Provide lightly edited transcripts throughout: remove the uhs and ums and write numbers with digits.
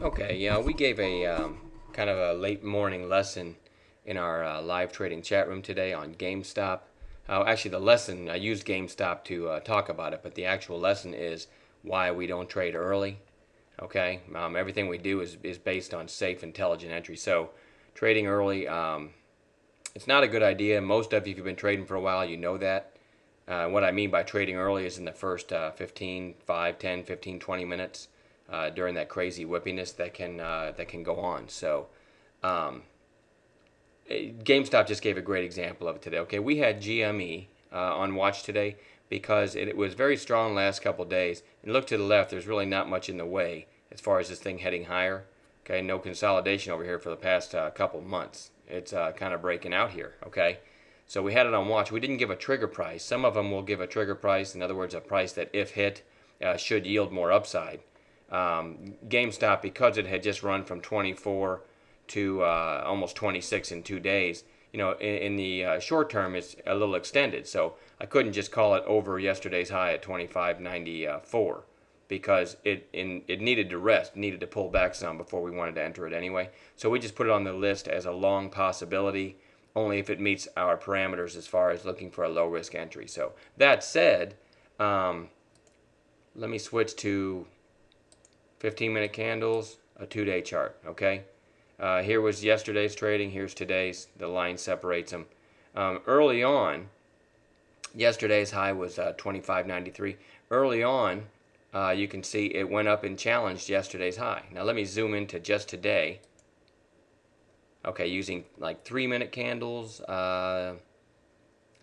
Okay, yeah, we gave a kind of a late morning lesson in our live trading chat room today on GameStop. Actually, the lesson, I used GameStop to talk about it, but the actual lesson is why we don't trade early. Okay, everything we do is based on safe, intelligent entry. So, trading early, it's not a good idea. Most of you, if you've been trading for a while, you know that. What I mean by trading early is in the first 15, 5, 10, 15, 20 minutes during that crazy whippiness that can go on. So um, GameStop just gave a great example of it today. Okay, we had GME on watch today because it was very strong last couple of days. And look to the left, there's really not much in the way as far as this thing heading higher. Okay, no consolidation over here for the past couple of months. It's kind of breaking out here. Okay, so we had it on watch. We didn't give a trigger price. Some of them will give a trigger price, in other words, a price that if hit should yield more upside. GameStop, because it had just run from 24 to almost 26 in 2 days, in the short term, it's a little extended. So I couldn't just call it over yesterday's high at 25.94 because it needed to rest, needed to pull back some before we wanted to enter it anyway. So we just put it on the list as a long possibility, only if it meets our parameters as far as looking for a low risk entry. So that said, let me switch to 15-minute candles, a 2-day chart. Okay, here was yesterday's trading. Here's today's. The line separates them. Early on, yesterday's high was 25.93. Early on, you can see it went up and challenged yesterday's high. Now let me zoom into just today. Okay, using like 3-minute candles. I'm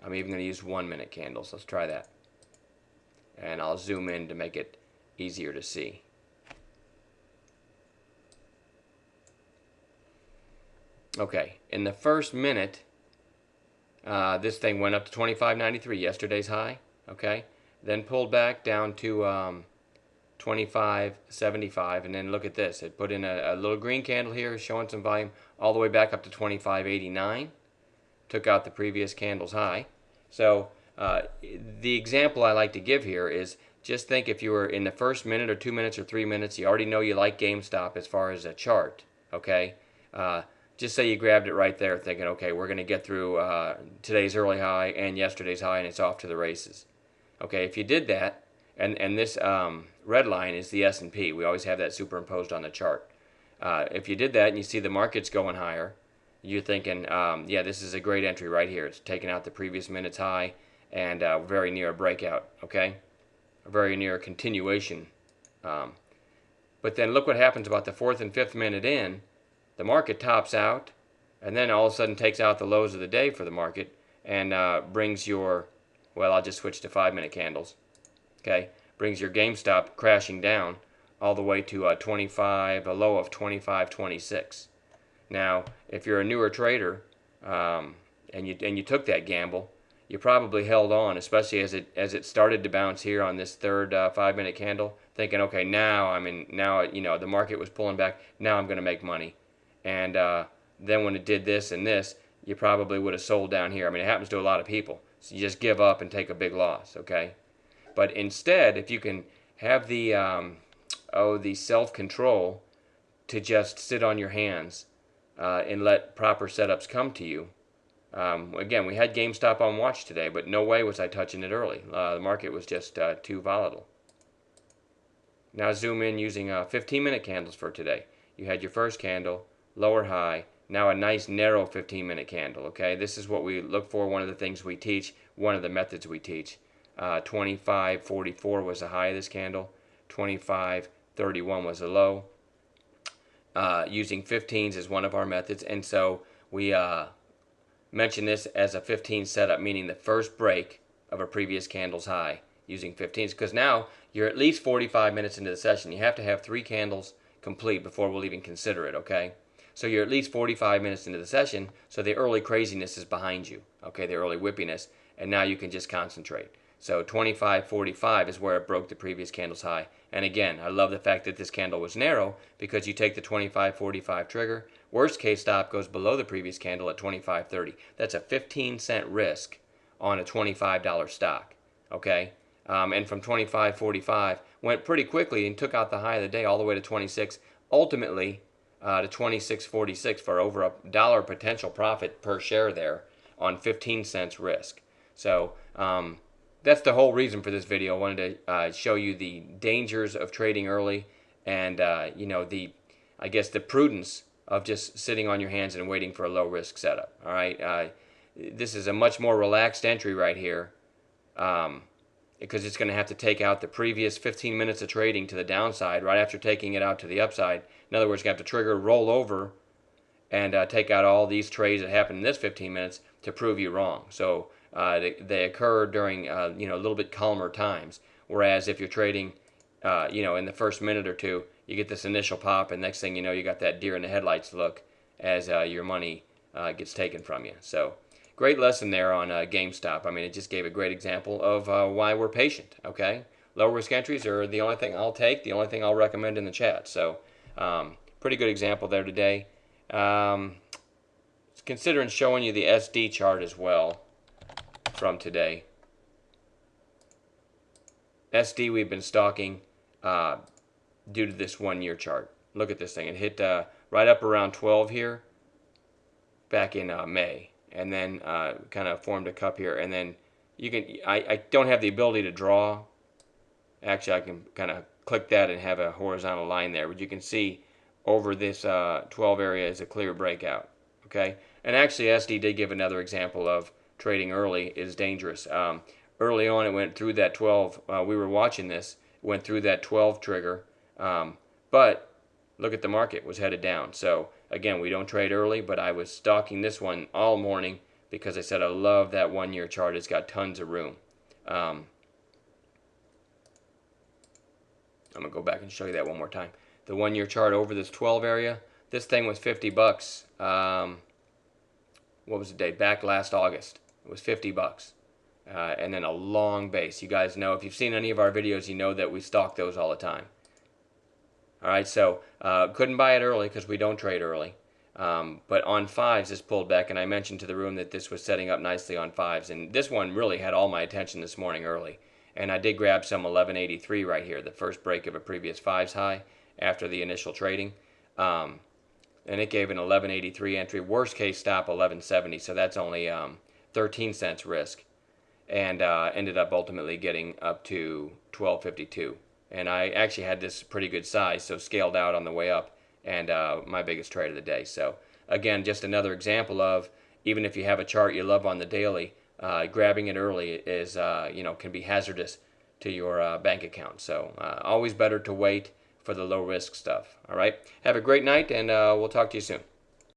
even going to use 1-minute candles. Let's try that. And I'll zoom in to make it easier to see. Okay, in the first minute, this thing went up to 25.93, yesterday's high. Okay, then pulled back down to 25.75, and then look at this. It put in a little green candle here, showing some volume, all the way back up to 25.89. Took out the previous candle's high. So the example I like to give here is just think if you were in the first minute or 2 minutes or 3 minutes, you already know you like GameStop as far as a chart. Okay. Just say you grabbed it right there thinking, okay, we're going to get through today's early high and yesterday's high and it's off to the races. Okay, if you did that, and this red line is the S&P. We always have that superimposed on the chart. If you did that and you see the market's going higher, you're thinking, yeah, this is a great entry right here. It's taking out the previous minute's high and very near a breakout, okay? Very near a continuation. But then look what happens about the 4th and 5th minute in. The market tops out and then all of a sudden takes out the lows of the day for the market and brings your, well, I'll just switch to 5-minute candles. Okay, brings your GameStop crashing down all the way to a low of 25.26. Now, if you're a newer trader and you took that gamble, you probably held on, especially as it started to bounce here on this third 5-minute candle, thinking, okay, now the market was pulling back. Now I'm going to make money. And then when it did this and this, you probably would have sold down here. I mean, it happens to a lot of people. So you just give up and take a big loss, okay? But instead, if you can have the self-control to just sit on your hands and let proper setups come to you. Again, we had GameStop on watch today, but no way was I touching it early. The market was just too volatile. Now zoom in using 15-minute candles for today. You had your first candle, lower high, now a nice narrow 15-minute candle. Okay, this is what we look for, one of the things we teach, one of the methods we teach. 25.44 was the high of this candle, 25.31 was the low. Using 15s is one of our methods, and so we mention this as a 15 setup, meaning the first break of a previous candle's high using 15s, because now you're at least 45 minutes into the session. You have to have 3 candles complete before we'll even consider it, okay? So you're at least 45 minutes into the session, so the early craziness is behind you, okay, the early whippiness, and now you can just concentrate. So 25.45 is where it broke the previous candle's high. And again, I love the fact that this candle was narrow because you take the 25.45 trigger. Worst case stop goes below the previous candle at 25.30. That's a 15-cent risk on a $25 stock. Okay? And from 25.45 went pretty quickly and took out the high of the day all the way to 26. ultimately to 26.46 for over $1 potential profit per share there on 15 cents risk. So that's the whole reason for this video. I wanted to show you the dangers of trading early, and I guess the prudence of just sitting on your hands and waiting for a low risk setup. All right, this is a much more relaxed entry right here, because it's going to have to take out the previous 15 minutes of trading to the downside right after taking it out to the upside. In other words, you have to trigger roll over and take out all these trades that happened in this 15 minutes to prove you wrong. So they occur during a little bit calmer times. Whereas if you're trading, in the first minute or two, you get this initial pop, and next thing you know, you got that deer in the headlights look as your money gets taken from you. So great lesson there on GameStop. I mean, it just gave a great example of why we're patient. Okay, low risk entries are the only thing I'll take, the only thing I'll recommend in the chat. So pretty good example there today. Considering showing you the SD chart as well from today. SD we've been stalking due to this 1 year chart. Look at this thing. It hit right up around 12 here back in May, and then kind of formed a cup here, and then you can I don't have the ability to draw. Actually, I can kind of click that and have a horizontal line there, but you can see over this 12 area is a clear breakout. Okay, and actually SD did give another example of trading early is dangerous. Early on it went through that 12, we were watching this, went through that 12 trigger, but look at the market, was headed down. So again, we don't trade early, but I was stalking this one all morning because I said I love that 1 year chart. It's got tons of room. I'm gonna go back and show you that one more time. The 1 year chart over this 12 area, this thing was 50 bucks. What was the date? Back last August. It was 50 bucks. And then a long base. You guys know, if you've seen any of our videos, you know that we stalk those all the time. All right, so couldn't buy it early because we don't trade early. But on fives, this pulled back, and I mentioned to the room that this was setting up nicely on fives. And this one really had all my attention this morning early. And I did grab some 1183 right here, the first break of a previous fives high after the initial trading. And it gave an 1183 entry. Worst case stop 1170, so that's only 13 cents risk. And ended up ultimately getting up to 1252. And I actually had this pretty good size, so scaled out on the way up, and my biggest trade of the day. So again, just another example of, even if you have a chart you love on the daily, grabbing it early is can be hazardous to your bank account. So always better to wait for the low risk stuff. All right, have a great night, and we'll talk to you soon.